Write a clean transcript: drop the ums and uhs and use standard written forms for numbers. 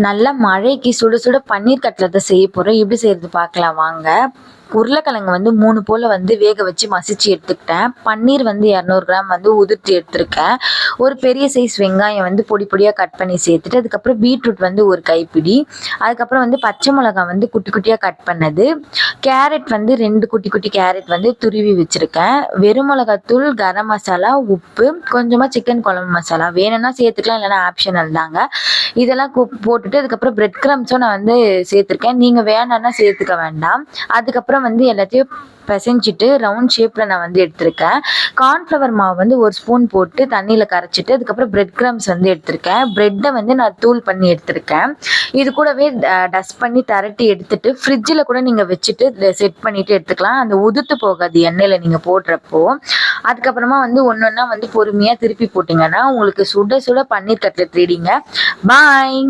நல்ல மழைக்கு சுட சுட பன்னீர் கட்லெட் செய்ய போகிறோம். எப்படி செய்கிறது பார்க்கலாம் வாங்க. உருளைக்கிழங்கு வந்து 3 போல் வந்து வேக வச்சு மசிச்சு எடுத்துக்கிட்டேன். பன்னீர் வந்து 200 கிராம் வந்து உதிர்த்து எடுத்திருக்கேன். ஒரு பெரிய சைஸ் வெங்காயம் வந்து பொடி பொடியாக கட் பண்ணி சேர்த்துட்டு, அதுக்கப்புறம் பீட்ரூட் வந்து ஒரு கைப்பிடி, அதுக்கப்புறம் வந்து பச்சை மிளகாய் வந்து குட்டி குட்டியாக கட் பண்ணது, கேரட் வந்து 2 குட்டி குட்டி கேரட் வந்து துருவி வச்சுருக்கேன். வெறும் மிளகாத்தூள், கரம் மசாலா, உப்பு, கொஞ்சமாக சிக்கன் குழம்பு மசாலா வேணும்னா சேர்த்துக்கலாம், இல்லைன்னா ஆப்ஷனல் தாங்க. இதெல்லாம் போட்டுட்டு அதுக்கப்புறம் பிரெட் கிரம்ஸும் நான் வந்து சேர்த்துருக்கேன். நீங்கள் வேணான்னா சேர்த்துக்க வேண்டாம். அதுக்கப்புறம் வந்து எல்லாத்தையும் பிசைஞ்சிட்டு ரவுண்ட் ஷேப்பில் நான் வந்து எடுத்திருக்கேன். கார்ன்ஃப்ளவர் மாவு வந்து 1 ஸ்பூன் போட்டு தண்ணியில் கரைச்சிட்டு அதுக்கப்புறம் பிரெட் கிரம்ஸ் வந்து எடுத்திருக்கேன். ப்ரெட்டை வந்து நான் தூள் பண்ணி எடுத்திருக்கேன். இது கூடவே டஸ்ட் பண்ணி திரட்டி எடுத்துட்டு ஃப்ரிட்ஜில் கூட நீங்கள் வச்சுட்டு செட் பண்ணிவிட்டு எடுத்துக்கலாம். அந்த உதுத்து போகாது எண்ணெயில் நீங்கள் போடுறப்போ. அதுக்கப்புறமா வந்து ஒன்று ஒன்றா வந்து பொறுமையாக திருப்பி போட்டிங்கன்னா உங்களுக்கு சுட சுட பன்னீர் கட்லெட் ரெடிங்க. பாய்.